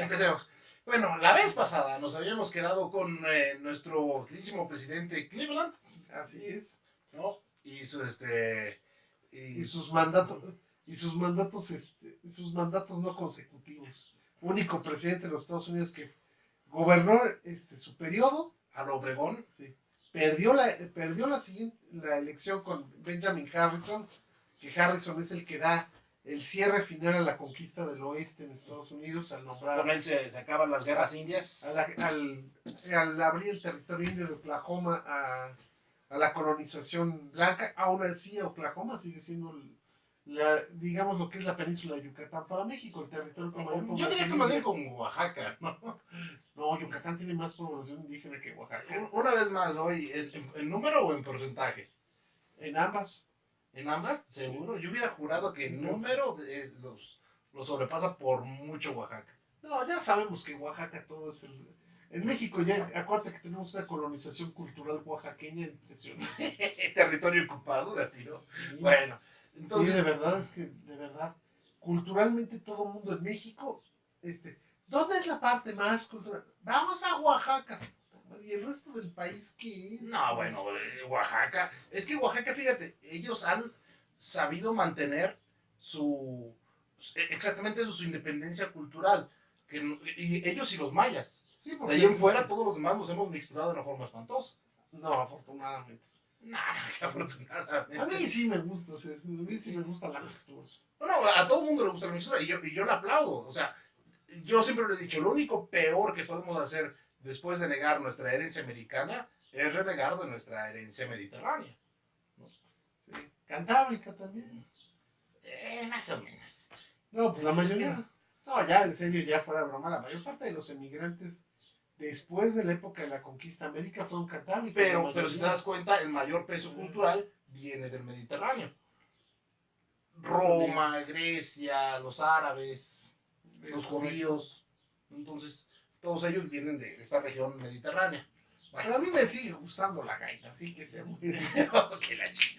empecemos. Bueno, la vez pasada nos habíamos quedado con nuestro queridísimo presidente Cleveland, Así es. ¿no? Y su Y sus mandatos, sus mandatos no consecutivos. Único presidente de los Estados Unidos que gobernó su periodo. a lo Obregón. Sí. Perdió la elección con Benjamin Harrison, que Harrison es el que da el cierre final a la conquista del oeste en Estados Unidos al nombrar. Con él se acaban las guerras indias. Al abrir el territorio indio de Oklahoma a la colonización blanca. Aún así, Oklahoma sigue siendo digamos lo que es la península de Yucatán para México, el territorio con mayor población. Yo diría que más bien como Oaxaca, ¿no? No, Yucatán tiene más población indígena que Oaxaca. Una vez más, hoy, ¿en número o en porcentaje? En ambas. ¿En ambas? ¿Seguro? Sí. Yo hubiera jurado que en número los sobrepasa por mucho Oaxaca. No, ya sabemos que Oaxaca todo es En México ya, acuérdate que tenemos una colonización cultural oaxaqueña impresionante. Territorio ocupado, así, ¿no? Sí. Bueno, entonces... Sí, de verdad, es que, de verdad, culturalmente todo el mundo en México, ¿dónde es la parte más cultural? Vamos a Oaxaca. ¿Y el resto del país qué es? No, bueno, Oaxaca. Es que Oaxaca, fíjate, ellos han sabido mantener exactamente su independencia cultural. Y ellos y los mayas. Sí, De ahí en fuera, todos los demás nos hemos mixturado de una forma espantosa. No, afortunadamente. Nah, afortunadamente. A mí sí me gusta, a mí sí me gusta la mixtura. No, a todo el mundo le gusta la mixtura y yo la aplaudo. O sea, yo siempre lo he dicho, lo único peor que podemos hacer después de negar nuestra herencia americana es renegar de nuestra herencia mediterránea. ¿No? Sí. Cantábrica también. Más o menos. No, pues la mayoría. No, ya en serio, ya fuera broma, la mayor parte de los emigrantes después de la época de la conquista de América fueron cantábricos. Pero si te das cuenta, el mayor peso cultural viene del Mediterráneo. Roma, Grecia, los árabes, los judíos. Entonces, todos ellos vienen de esta región mediterránea. Bueno, pero a mí me sigue gustando la gaita, así que se muere.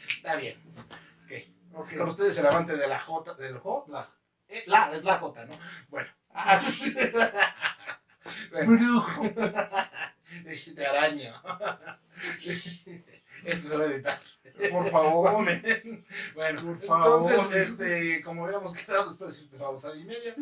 Está bien. Okay. Okay. Con ustedes el avante de la J, del J, es la J, ¿no? Bueno. Brujo. De araña. Esto se va a editar. Por favor. Bueno, por favor. Entonces, como habíamos quedado después de una hora y media,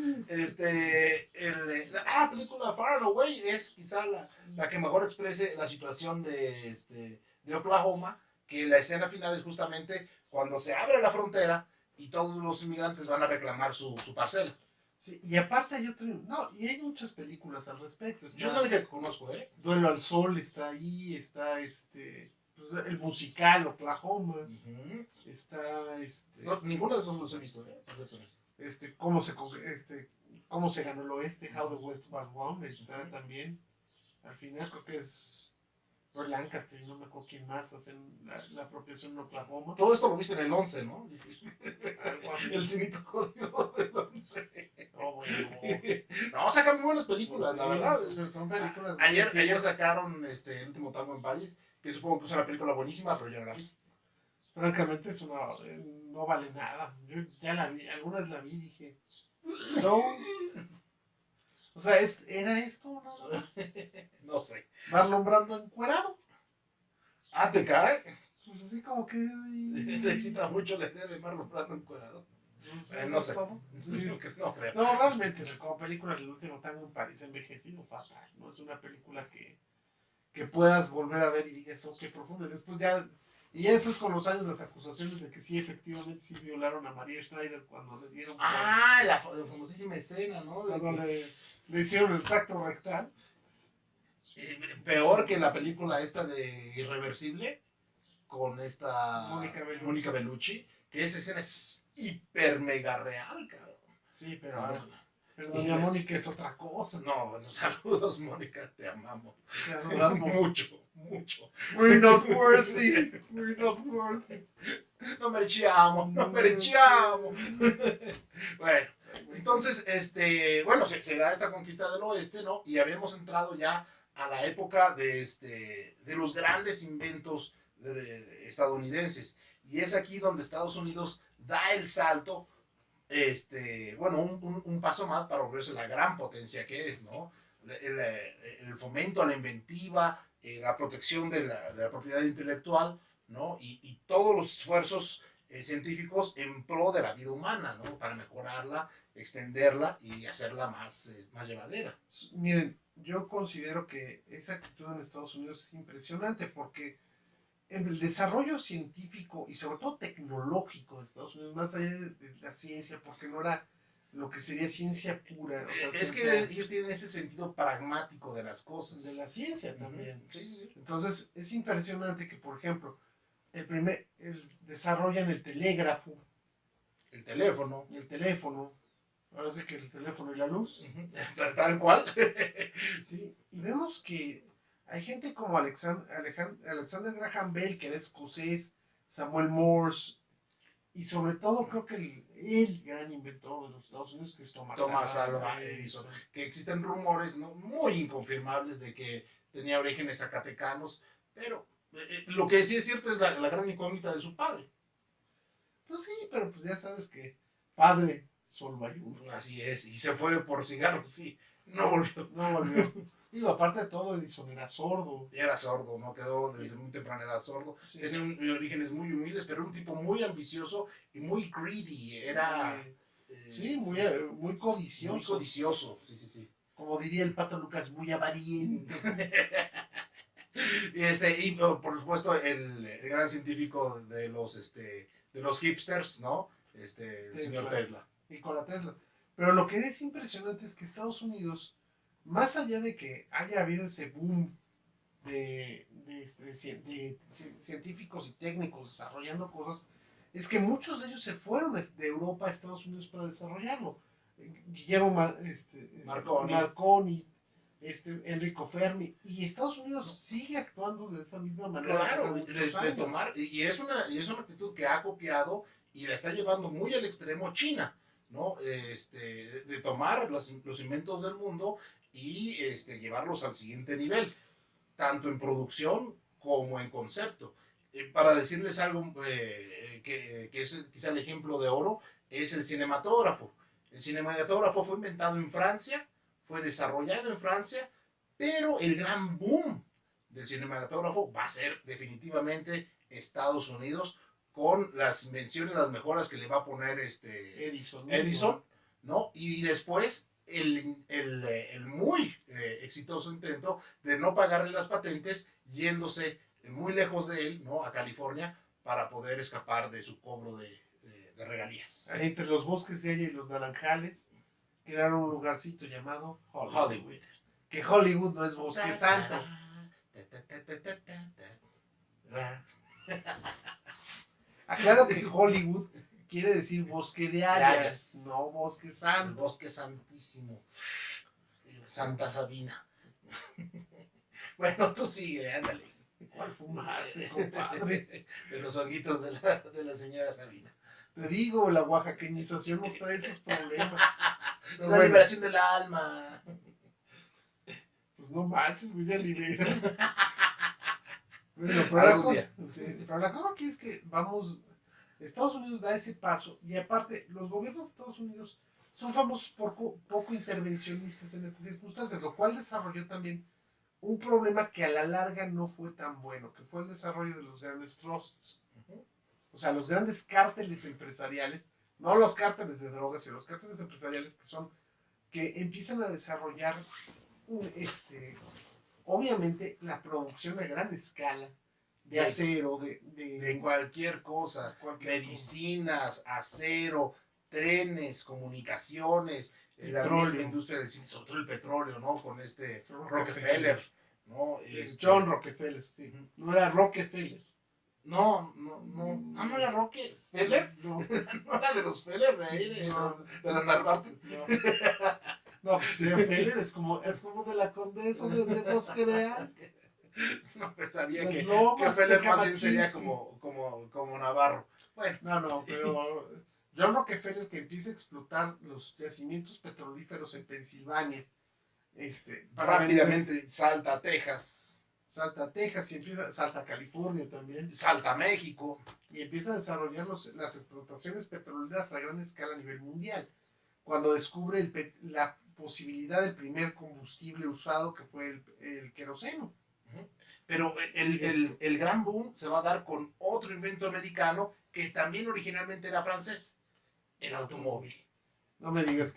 la película Far and Away es quizá la que mejor exprese la situación de Oklahoma, que la escena final es justamente cuando se abre la frontera y todos los inmigrantes van a reclamar su parcela. Sí, y aparte hay otro, no, y hay muchas películas al respecto. Yo no que conozco, Duelo al Sol está ahí, está pues, el musical Oklahoma, está No, ninguno de esos los he visto, cómo se ganó el oeste, How the West Was Won, está también. Al final creo que es Roy Lancaster, no me acuerdo quién más hacen la apropiación en Oklahoma. Todo esto lo viste en el 11, ¿no? Algo así. El cinito jodido del 11. No, bueno. No, sacan muy buenas películas, Sí, la verdad. Son películas. Ayer sacaron El último tango en París, que supongo que es una película buenísima, pero yo no la vi. Francamente no vale nada. Yo ya la vi, algunas la vi y dije, no. O sea, ¿era esto nada más? No sé. Marlon Brando encuerado. Ah, ¿te cae? Pues así como que... Te excita mucho la idea de Marlon Brando encuerado. No sé. Todo. Sí. No creo. No, realmente, como película El último tango en París ha envejecido fatal. No es una película que puedas volver a ver y digas, oh, qué profundo. Y ya después con los años las acusaciones de que sí, efectivamente, sí violaron a María Schneider cuando le dieron... la famosísima escena, ¿no? Cuando le hicieron el tacto rectal. Peor que la película esta de Irreversible, con esta Mónica Bellucci, que esa escena es hiper mega real, cabrón. Sí, pero doña Mónica es otra cosa. No, bueno, saludos, Mónica, te amamos. Te adoramos. Mucho. We're not worthy. No mereciamo. Bueno, entonces, se da esta conquista del oeste, ¿no? Y habíamos entrado ya a la época de los grandes inventos estadounidenses. Y es aquí donde Estados Unidos da el salto bueno, un paso más para volverse la gran potencia que es, ¿no? El fomento a la inventiva, la protección de la propiedad intelectual, ¿no? Y todos los esfuerzos científicos en pro de la vida humana, ¿no? Para mejorarla, extenderla y hacerla más llevadera. Miren, yo considero que esa actitud en Estados Unidos es impresionante porque en el desarrollo científico y sobre todo tecnológico de Estados Unidos, más allá de la ciencia, porque no era lo que sería ciencia pura, o sea, Es ciencia que ellos tienen ese sentido pragmático de las cosas. de la ciencia también. Sí, sí, sí. Entonces, es impresionante que, por ejemplo, desarrollan el telégrafo, El teléfono. el teléfono, ahora sí que el teléfono y la luz, Tal cual. ¿sí? Y vemos que hay gente como Alexander Graham Bell, que era escocés, Samuel Morse, y sobre todo creo que el gran inventor de los Estados Unidos, que es Thomas Alva Edison. Que existen rumores, ¿no?, muy inconfirmables de que tenía orígenes zacatecanos, pero lo que sí es cierto es la gran incógnita de su padre. Pues sí, pero pues ya sabes que padre solo hay uno. Así es, y se fue por cigarros, sí, no volvió. No volvió. Digo, aparte de todo, Edison era sordo. Era sordo, ¿no? Quedó desde muy temprana edad sordo. Sí. Tenía orígenes muy humildes, pero un tipo muy ambicioso y muy greedy. Era... Sí, muy codicioso. Muy codicioso, sí, sí, sí. Como diría el Pato Lucas, muy avariento. Y por supuesto el gran científico de los hipsters, ¿no? El señor Tesla. Nikola Tesla. Pero lo que es impresionante es que Estados Unidos, más allá de que haya habido ese boom de científicos y técnicos desarrollando cosas, es que muchos de ellos se fueron de Europa a Estados Unidos para desarrollarlo. Guillermo Marconi, Enrico Fermi, y Estados Unidos sigue actuando de esa misma manera. Claro, de tomar, y es una actitud que ha copiado y la está llevando muy al extremo China, ¿no? De tomar los inventos del mundo y llevarlos al siguiente nivel, tanto en producción como en concepto. Para decirles algo que es quizá el ejemplo de oro, es el cinematógrafo. El cinematógrafo fue inventado en Francia, fue desarrollado en Francia, pero el gran boom del cinematógrafo va a ser definitivamente Estados Unidos, con las invenciones, las mejoras que le va a poner Edison, ¿no? Y después el muy exitoso intento de no pagarle las patentes, yéndose muy lejos de él, ¿no?, a California, para poder escapar de su cobro de regalías. Entre los bosques de Haya y los naranjales, crearon un lugarcito llamado Hollywood. Que Hollywood no es Bosque Santo. Aclaro que Hollywood quiere decir bosque de hayas, no bosque santo. El bosque santísimo. Santa Sabina. Bueno, tú sigue, ándale. ¿Cuál fumaste, compadre? De los honguitos de la señora Sabina. Te digo, la oaxaqueñización nos trae esos problemas. La liberación del alma. Pues no manches, güey, ya libera. Bueno, pero la cosa aquí es que Estados Unidos da ese paso, y aparte, los gobiernos de Estados Unidos son famosos por poco intervencionistas en estas circunstancias, lo cual desarrolló también un problema que a la larga no fue tan bueno, que fue el desarrollo de los grandes trusts. O sea, los grandes cárteles empresariales, no los cárteles de drogas, sino los cárteles empresariales que empiezan a desarrollar obviamente la producción a gran escala de acero, de cualquier cosa, medicinas, acero, trenes, comunicaciones, la industria del cine, sobre todo el petróleo, ¿no? Con Rockefeller, ¿no? John Rockefeller, sí. No era Rockefeller. No era Rockefeller. No, no era de los Feller de ahí, de la Narvarte. No, pues Feller es como de la Condesa de Bosque de Haya. No pensaría que Feller más bien sería como Navarro. Bueno. No, pero John Rockefeller, que empieza a explotar los yacimientos petrolíferos en Pensilvania. Rápidamente salta a Texas. salta a Texas y salta a California también. Salta a México. Y empieza a desarrollar las explotaciones petroleras a gran escala a nivel mundial. Cuando descubre la posibilidad del primer combustible usado, que fue el queroseno. Pero el gran boom se va a dar con otro invento americano que también originalmente era francés, el automóvil. No me digas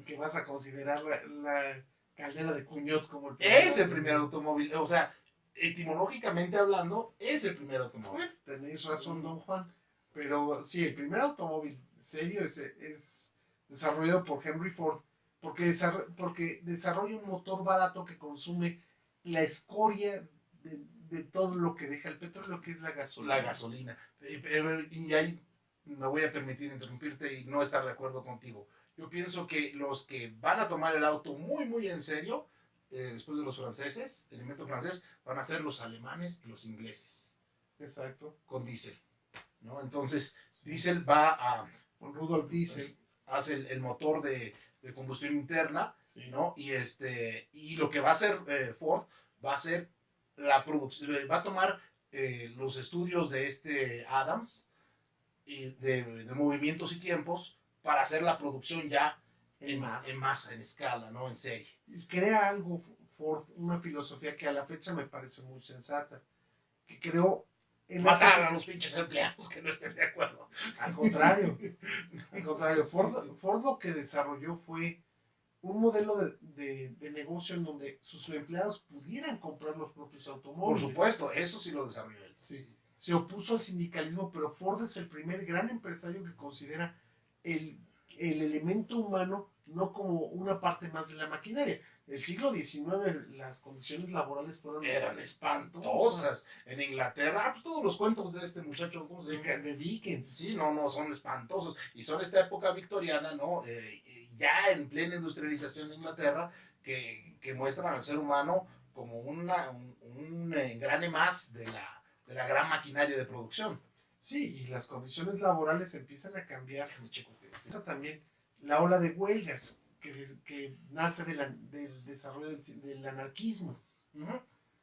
que vas a considerar la caldera de Cugnot como el primer es el primer automóvil. O sea, etimológicamente hablando, es el primer automóvil. Tenéis razón, don Juan. Pero sí, el primer automóvil serio es desarrollado por Henry Ford porque desarrolla un motor barato que consume la escoria de todo lo que deja el petróleo, que es la gasolina. La gasolina. Y ahí me voy a permitir interrumpirte y no estar de acuerdo contigo. Yo pienso que los que van a tomar el auto muy, muy en serio, después de los franceses, el invento francés, van a ser los alemanes y los ingleses. Exacto. Con diésel, ¿no? Entonces, diésel va a... Con Rudolf Diesel. Hace el motor de combustión interna, sí. ¿no? Y lo que va a hacer Ford va a ser la producción, va a tomar los estudios de Adams y de movimientos y tiempos para hacer la producción ya en masa, en escala, ¿no? En serie. Crea algo Ford, una filosofía que a la fecha me parece muy sensata, que creó matar a los pinches empleados que no estén de acuerdo. Al contrario. Ford lo que desarrolló fue un modelo de negocio en donde sus empleados pudieran comprar los propios automóviles. Por supuesto, eso sí lo desarrolló él. Sí. Se opuso al sindicalismo, pero Ford es el primer gran empresario que considera el elemento humano no como una parte más de la maquinaria. El siglo XIX las condiciones laborales eran espantosas. En Inglaterra, pues todos los cuentos de este muchacho, ¿cómo se llama? De Dickens. Sí, no, son espantosos. Y son esta época victoriana, ¿no? Ya en plena industrialización de Inglaterra, que muestran al ser humano como un engrane más de la gran maquinaria de producción. Sí, y las condiciones laborales empiezan a cambiar. También la ola de huelgas que nace del desarrollo del anarquismo. Uh-huh.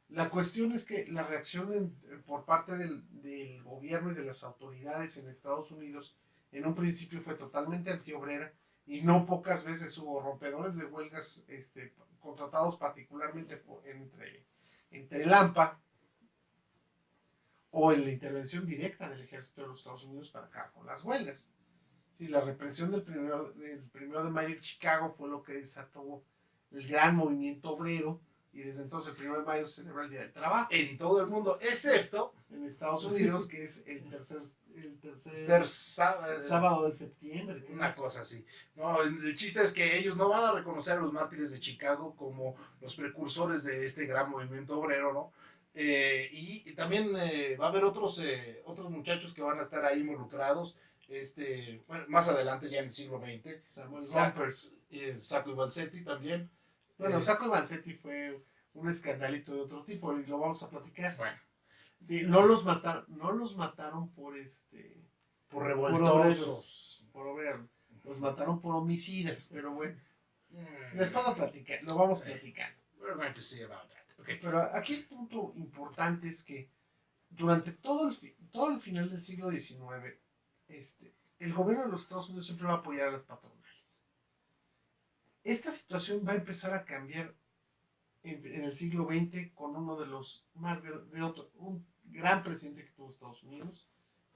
La cuestión es que la reacción por parte del gobierno y de las autoridades en Estados Unidos en un principio fue totalmente antiobrera y no pocas veces hubo rompedores de huelgas contratados particularmente entre el AMPA o en la intervención directa del ejército de los Estados Unidos para acabar con las huelgas. Sí, la represión del 1 de mayo en Chicago fue lo que desató el gran movimiento obrero y desde entonces el 1 de mayo se celebra el Día del Trabajo. En todo el mundo, excepto en Estados Unidos, que es el tercer sábado de septiembre. Una cosa así. No, el chiste es que ellos no van a reconocer a los mártires de Chicago como los precursores de este gran movimiento obrero, ¿no? Y también va a haber otros muchachos que van a estar ahí involucrados. Bueno, más adelante ya en el siglo XX, Sacco y Vanzetti también. Bueno, Sacco y Vanzetti fue un escandalito de otro tipo y lo vamos a platicar. Bueno, sí, no los mataron por revoltosos, por obreros, los mataron por homicidas, pero bueno, después lo vamos platicando. We're going to see about that. Okay. Pero aquí el punto importante es que durante todo el final del siglo XIX el gobierno de los Estados Unidos siempre va a apoyar a las patronales. Esta situación va a empezar a cambiar en el siglo XX con uno de los un gran presidente que tuvo Estados Unidos,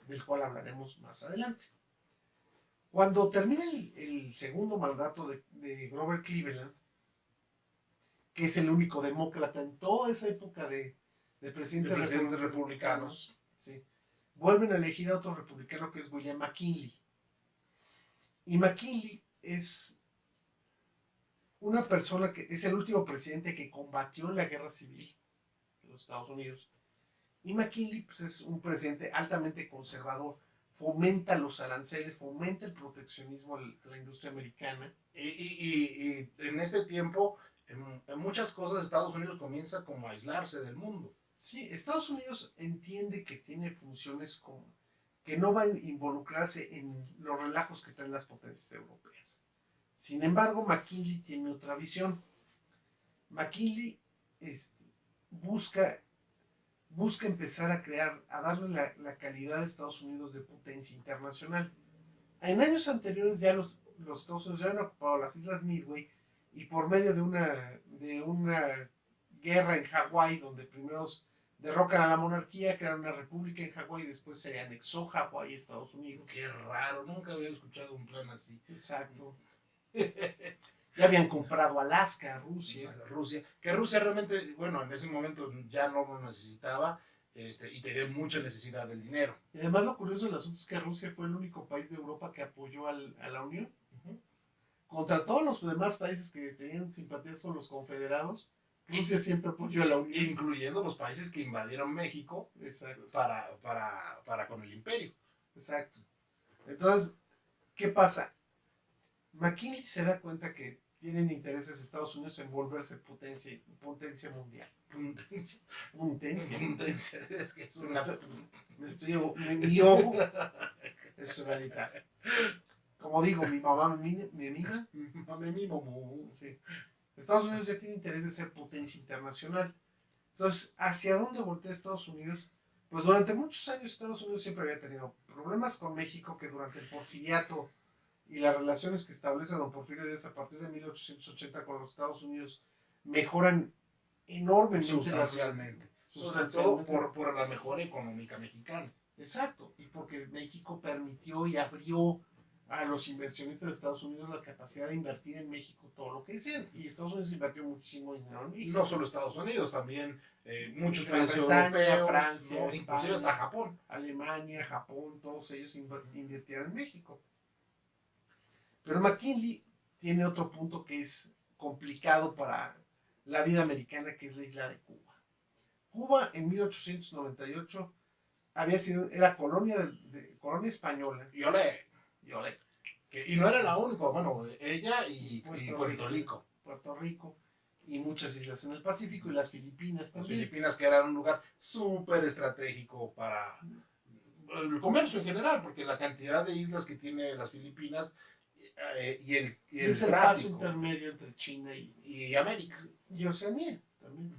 del cual hablaremos más adelante. Cuando termina el segundo mandato de Grover Cleveland, que es el único demócrata en toda esa época de presidentes republicanos, sí, vuelven a elegir a otro republicano que es William McKinley. Y McKinley es una persona que es el último presidente que combatió en la guerra civil de los Estados Unidos. Y McKinley pues, es un presidente altamente conservador, fomenta los aranceles, fomenta el proteccionismo a la industria americana. Y en este tiempo, en muchas cosas Estados Unidos comienza como a aislarse del mundo. Sí, Estados Unidos entiende que tiene funciones que no van a involucrarse en los relajos que traen las potencias europeas. Sin embargo, McKinley tiene otra visión. McKinley busca empezar a crear, a darle la calidad a Estados Unidos de potencia internacional. En años anteriores ya los Estados Unidos ya han ocupado las Islas Midway y por medio de una guerra en Hawái, donde primero derrocan a la monarquía, crearon una república en Hawái y después se anexó Hawái a Estados Unidos. Qué raro, nunca había escuchado un plan así. Exacto. Ya habían comprado Alaska, Rusia. Que Rusia realmente, bueno, en ese momento ya no lo necesitaba y tenía mucha necesidad del dinero. Y además lo curioso del asunto es que Rusia fue el único país de Europa que apoyó a la Unión. Uh-huh. Contra todos los demás países que tenían simpatías con los confederados, Rusia siempre apoyó a la Unión. Incluyendo los países que invadieron México. Exacto. Para con el imperio. Exacto. Entonces, ¿qué pasa? McKinley se da cuenta que tienen intereses Estados Unidos en volverse potencia mundial. Potencia. Es que es una... Mi ojo es realidad. Como digo, mi mamá me mima. Me mimo. Sí. Estados Unidos ya tiene interés de ser potencia internacional. Entonces, ¿hacia dónde voltea Estados Unidos? Pues durante muchos años Estados Unidos siempre había tenido problemas con México, que durante el porfiriato y las relaciones que establece don Porfirio Díaz a partir de 1880 con los Estados Unidos mejoran enormemente. Sustancialmente. Sobre todo por la mejora económica mexicana. Exacto, y porque México permitió y abrió a los inversionistas de Estados Unidos la capacidad de invertir en México todo lo que decían. Y Estados Unidos invirtió muchísimo dinero en México. No solo Estados Unidos, también muchos Gran países Bretaña, europeos, Francia, ¿no? Inclusive hasta Japón. Alemania, Japón, todos ellos invirtieron en México. Pero McKinley tiene otro punto que es complicado para la vida americana, que es la isla de Cuba. Cuba en 1898 era colonia española. Y no era la única, bueno, ella y Puerto Rico. Puerto Rico y muchas islas en el Pacífico y las Filipinas también. Las Filipinas, que eran un lugar súper estratégico para el comercio en general, porque la cantidad de islas que tiene las Filipinas y el es el paso intermedio entre China y América. Y Oceanía también.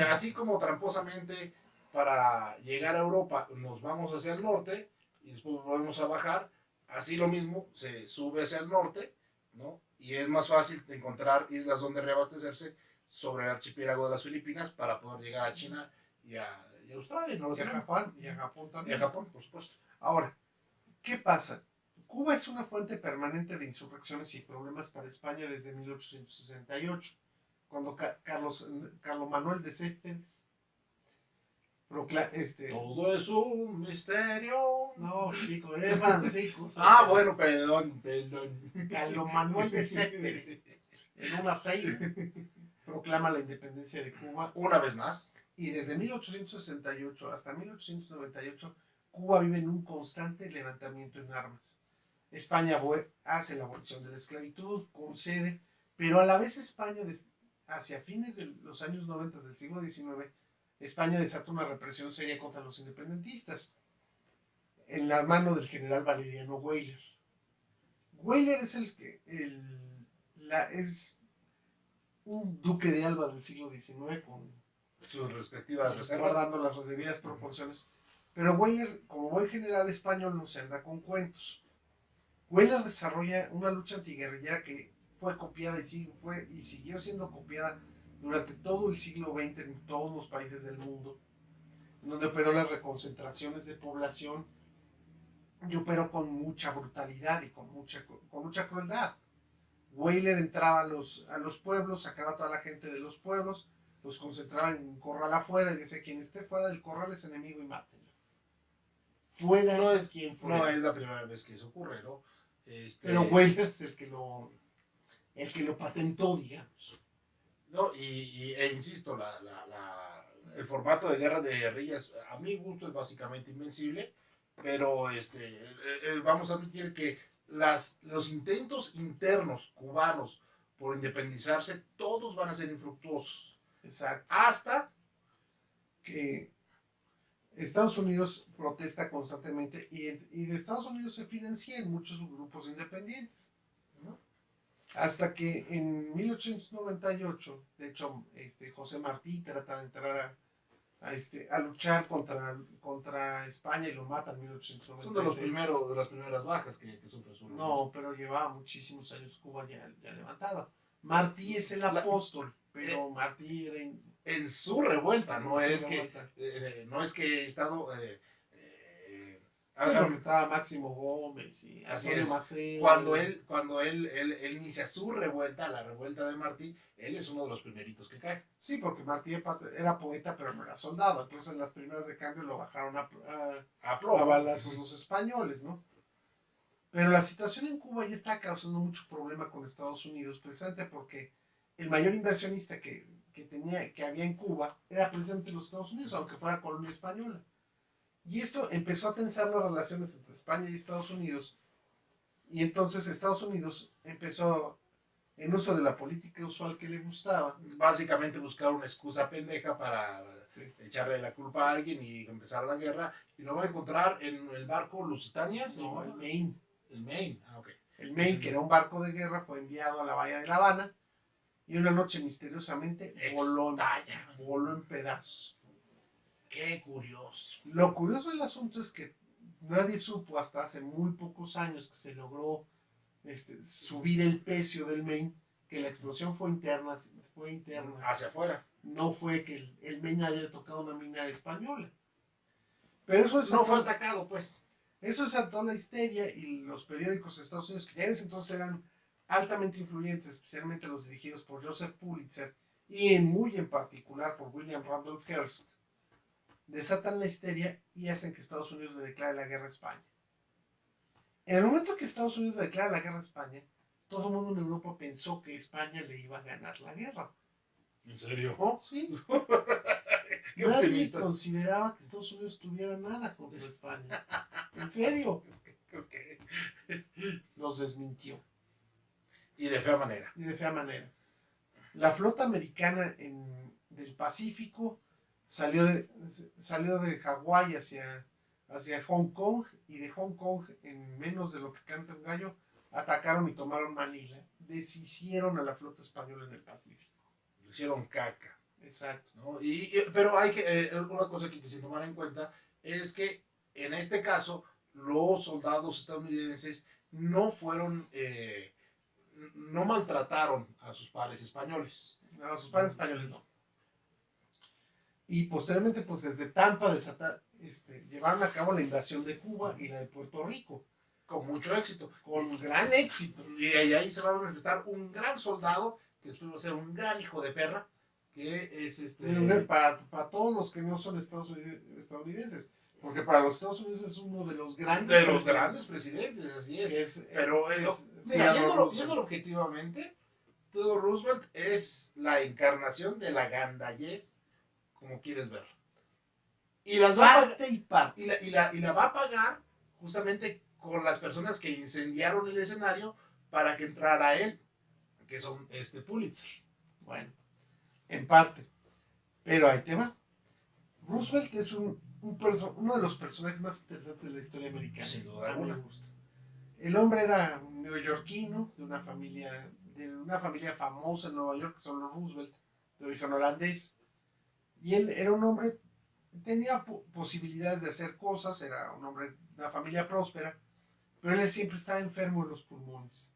Así como tramposamente para llegar a Europa nos vamos hacia el norte y después volvemos a bajar, así lo mismo se sube hacia el norte, ¿no? Y es más fácil encontrar islas donde reabastecerse sobre el archipiélago de las Filipinas para poder llegar a China y a Australia, ¿no? Y a Japón también. Y a Japón, por supuesto. Ahora, ¿qué pasa? Cuba es una fuente permanente de insurrecciones y problemas para España desde 1868, cuando Carlos Manuel de Céspedes Todo es un misterio. No, chico, es Francisco. Bueno, perdón. Carlos Manuel de Céspedes, en una ceiba, proclama la independencia de Cuba. Una vez más. Y desde 1868 hasta 1898, Cuba vive en un constante levantamiento en armas. España hace la abolición de la esclavitud, concede, pero a la vez España, hacia fines de los años 90 del siglo XIX, España desata una represión seria contra los independentistas, en la mano del general Valeriano Weyler. Weyler es es un duque de Alba del siglo XIX con sus respectivas reservas, guardando las debidas proporciones. Pero Weyler, como buen general español, no se anda con cuentos. Weyler desarrolla una lucha antiguerrillera que fue copiada y siguió siendo copiada durante todo el siglo XX en todos los países del mundo, en donde operó las reconcentraciones de población y operó con mucha brutalidad y con mucha crueldad. Weyler entraba a los pueblos, sacaba a toda la gente de los pueblos, los concentraba en un corral afuera y decía: quien esté fuera del corral es enemigo y mátenlo. Fuera no es quien fuera. No es la primera vez que eso ocurre, ¿no? Pero Weyler es el que lo patentó, digamos. No, insisto, el formato de guerra de guerrillas, a mi gusto, es básicamente invencible, pero vamos a admitir que los intentos internos cubanos por independizarse, todos van a ser infructuosos. Exacto. Hasta que Estados Unidos protesta constantemente y de Estados Unidos se financian muchos grupos independientes, ¿no? Hasta que en 1898, de hecho, José Martí trata de entrar a luchar contra España y lo matan en Son de 1896. de las primeras bajas que sufre su No, pero llevaba muchísimos años Cuba ya levantada. Martí es el apóstol, pero Martí era en su revuelta, en no su es que revuelta. no es que he estado Sí, porque estaba Máximo Gómez y así Antonio es. Maceo. Cuando él inicia su revuelta, la revuelta de Martí, él es uno de los primeritos que cae. Sí, porque Martí aparte era poeta, pero no era soldado. Entonces las primeras de cambio lo bajaron A a plomo. balazos los españoles, ¿no? Pero la situación en Cuba ya está causando mucho problema con Estados Unidos, precisamente porque el mayor inversionista que había en Cuba era precisamente los Estados Unidos, aunque fuera colonia española. Y esto empezó a tensar las relaciones entre España y Estados Unidos. Y entonces Estados Unidos empezó, en uso de la política usual que le gustaba, Básicamente buscar una excusa pendeja para sí, echarle la culpa a alguien y empezar la guerra. Y lo van a encontrar en el barco Lusitania. no, el Maine. El Maine, ok. El Maine, que era un barco de guerra, fue enviado a la bahía de La Habana y una noche misteriosamente voló en pedazos. Qué curioso. Lo curioso del asunto es que nadie supo hasta hace muy pocos años que se logró subir el pecio del Maine, que la explosión fue interna. Hacia afuera. No fue que el Maine haya tocado una mina española. Pero eso no fue atacado, pues. Eso desató la histeria y los periódicos de Estados Unidos, que ya en ese entonces eran altamente influyentes, especialmente los dirigidos por Joseph Pulitzer y muy en particular por William Randolph Hearst, desatan la histeria y hacen que Estados Unidos le declare la guerra a España. En el momento que Estados Unidos le declara la guerra a España, todo el mundo en Europa pensó que España le iba a ganar la guerra. ¿En serio? ¿Oh? Sí. Qué Nadie optimistas. Consideraba que Estados Unidos tuviera nada contra España. ¿En serio? Okay. Los desmintió. Y de fea manera. Y de fea manera. La flota americana del Pacífico salió de Hawái hacia Hong Kong, y de Hong Kong, en menos de lo que canta un gallo, atacaron y tomaron Manila. Deshicieron a la flota española en el Pacífico. Lo hicieron caca. Exacto. ¿No? Pero hay que, una cosa que quisiera tomar en cuenta es que en este caso los soldados estadounidenses no fueron, no maltrataron a sus pares españoles. A sus pares españoles no. Y posteriormente, pues desde Tampa llevaron a cabo la invasión de Cuba y la de Puerto Rico. Con mucho éxito. Con gran éxito. Y ahí se va a manifestar un gran soldado, que después va a ser un gran hijo de perra, que es para todos los que no son estadounidenses. Porque para los Estados Unidos es uno de los grandes presidentes, así es. Pero viéndolo objetivamente, Theodore Roosevelt es la encarnación de la gandallez, como quieres ver. Y las parte y parte. Y la va a pagar justamente con las personas que incendiaron el escenario para que entrara él, que son Pulitzer. Bueno, en parte. Pero ahí te va. Roosevelt es uno de los personajes más interesantes de la historia americana. Sin duda alguna. El hombre era un neoyorquino de una familia famosa en Nueva York, que son los Roosevelt, de origen holandés. Y él era un hombre, tenía posibilidades de hacer cosas, era un hombre de una familia próspera, pero él siempre estaba enfermo en los pulmones.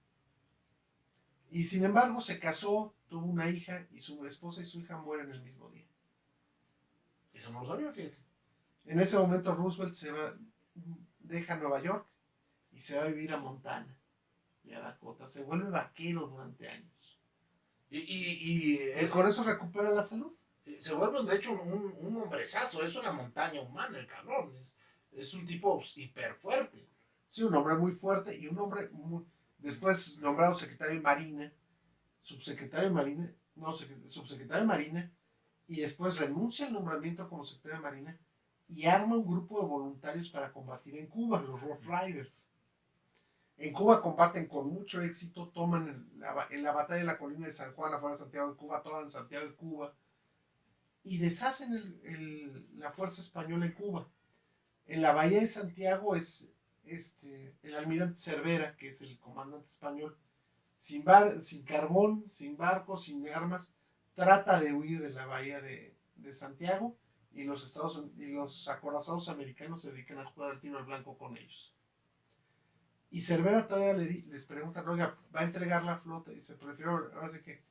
Y sin embargo se casó, tuvo una hija, y su esposa y su hija mueren el mismo día. Eso no lo sabía, fíjate. En ese momento Roosevelt deja Nueva York y se va a vivir a Montana y a Dakota. Se vuelve vaquero durante años. Y con eso recupera la salud. Se vuelve, de hecho, un hombrezazo. Es una montaña humana, el cabrón. Es un tipo hiper fuerte. Sí, un hombre muy fuerte y un hombre después nombrado secretario de Marina, subsecretario de Marina, y después renuncia al nombramiento como secretario de Marina y arma un grupo de voluntarios para combatir en Cuba, los Rough Riders. En Cuba combaten con mucho éxito, toman en la batalla de la colina de San Juan, afuera de Santiago de Cuba, toman Santiago de Cuba y deshacen la fuerza española en Cuba. En la bahía de Santiago es el almirante Cervera, que es el comandante español, sin carbón, sin barcos, sin armas, trata de huir de la bahía de Santiago y los acorazados americanos se dedican a jugar al tiro al blanco con ellos. Y Cervera todavía les pregunta, oiga, ¿va a entregar la flota? Y dice, prefiero, ahora sí que,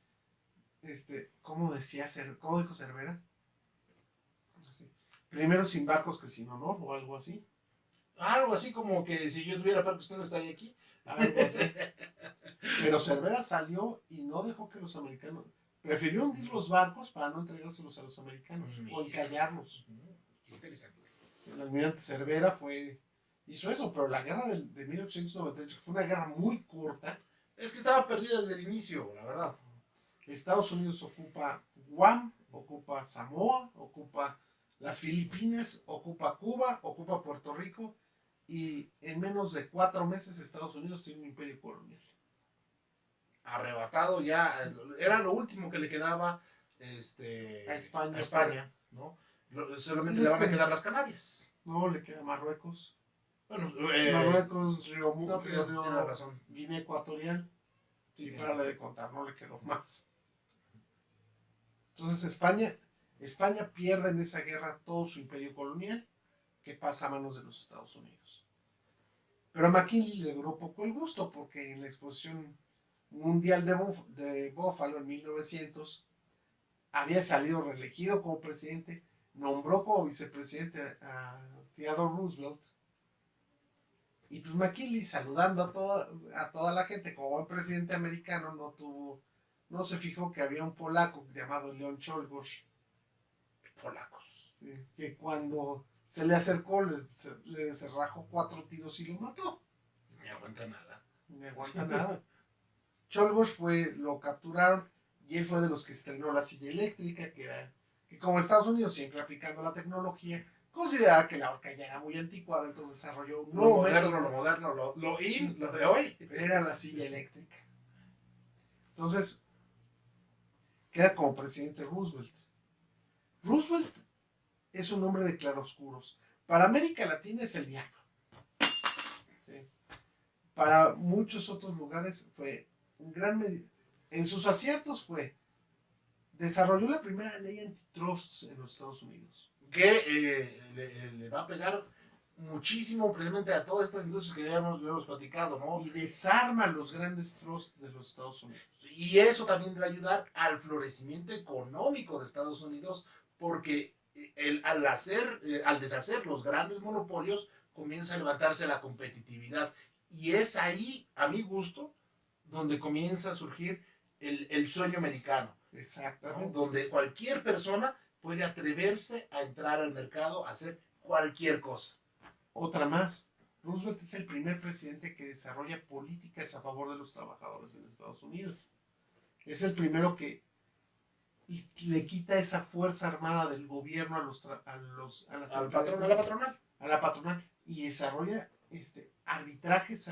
¿cómo dijo Cervera? Así, primero sin barcos que sin honor, o algo así. Algo así como que si yo tuviera para que usted no estaría aquí. Algo así. Pero Cervera salió y no dejó que los americanos, prefirió hundir los barcos para no entregárselos a los americanos, o encallarlos. Qué interesante. Sí, el almirante Cervera hizo eso, pero la guerra de 1898 fue una guerra muy corta. Es que estaba perdida desde el inicio, la verdad. Estados Unidos ocupa Guam, ocupa Samoa, ocupa las Filipinas, ocupa Cuba, ocupa Puerto Rico, y en menos de 4 meses Estados Unidos tiene un imperio colonial. Arrebatado ya, era lo último que le quedaba A España, ¿no? Solamente le van a quedar las Canarias. No, le queda Marruecos. Bueno, Marruecos, no tienes razón. Guinea Ecuatorial, y para de contar, no le quedó más. Entonces España pierde en esa guerra todo su imperio colonial, que pasa a manos de los Estados Unidos. Pero a McKinley le duró poco el gusto, porque en la exposición mundial de Buffalo en 1900 había salido reelegido como presidente, nombró como vicepresidente a Theodore Roosevelt, y pues McKinley, saludando a toda la gente como buen presidente americano, no se fijó que había un polaco llamado Leon Czolgosz, Polacos. ¿sí? Que cuando se le acercó le cerrajó 4 tiros y lo mató. No aguanta nada. No aguanta nada. Czolgosz lo capturaron, y él fue de los que estrenó la silla eléctrica, que como Estados Unidos siempre aplicando la tecnología, consideraba que la horca ya era muy anticuada, entonces desarrolló un nuevo método. Lo moderno, lo de hoy. Era la silla eléctrica. Entonces, queda como presidente Roosevelt. Roosevelt es un hombre de claroscuros. Para América Latina es el diablo. ¿Sí? Para muchos otros lugares fue un gran en sus aciertos desarrolló la primera ley antitrust en los Estados Unidos. Que le va a pegar muchísimo precisamente a todas estas industrias que ya hemos platicado, ¿no? Y desarma los grandes trusts de los Estados Unidos. Y eso también va a ayudar al florecimiento económico de Estados Unidos, porque al deshacer los grandes monopolios, comienza a levantarse la competitividad. Y es ahí, a mi gusto, donde comienza a surgir el sueño americano. Exactamente. ¿No? Donde cualquier persona puede atreverse a entrar al mercado a hacer cualquier cosa. Otra más. Roosevelt es el primer presidente que desarrolla políticas a favor de los trabajadores en Estados Unidos. Es el primero que le quita esa fuerza armada del gobierno a la patronal, y desarrolla arbitrajes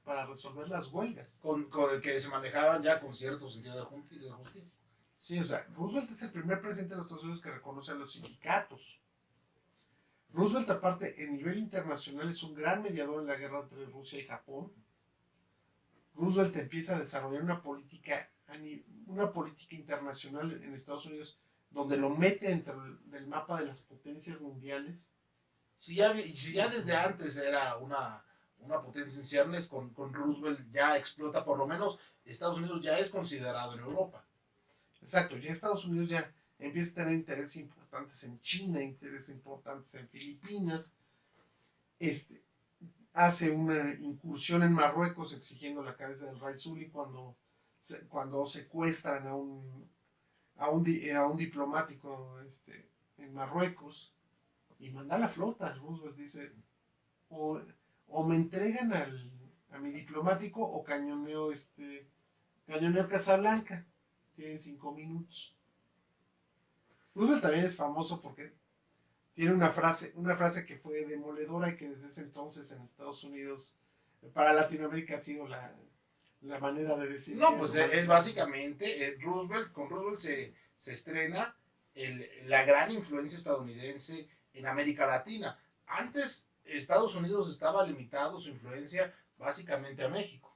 para resolver las huelgas. Con que se manejaban ya con cierto sentido de justicia. Sí, o sea, Roosevelt es el primer presidente de los Estados Unidos que reconoce a los sindicatos. Roosevelt, aparte, en nivel internacional, es un gran mediador en la guerra entre Rusia y Japón. Roosevelt empieza a desarrollar una política internacional en Estados Unidos, donde lo mete dentro del mapa de las potencias mundiales. Si ya desde antes era una potencia en ciernes, con Roosevelt ya explota, por lo menos Estados Unidos ya es considerado en Europa. Exacto, ya Estados Unidos ya empieza a tener intereses importantes en China, intereses importantes en Filipinas. Hace una incursión en Marruecos exigiendo la cabeza del Raisuli cuando secuestran a un diplomático en Marruecos, y manda la flota. Roosevelt dice, o me entregan a mi diplomático o cañoneo Casablanca. Tienen 5 minutos. Roosevelt también es famoso porque tiene una frase que fue demoledora y que desde ese entonces en Estados Unidos, para Latinoamérica, ha sido la manera de decir. No, pues es básicamente, con Roosevelt se estrena la gran influencia estadounidense en América Latina. Antes, Estados Unidos estaba limitado su influencia básicamente a México.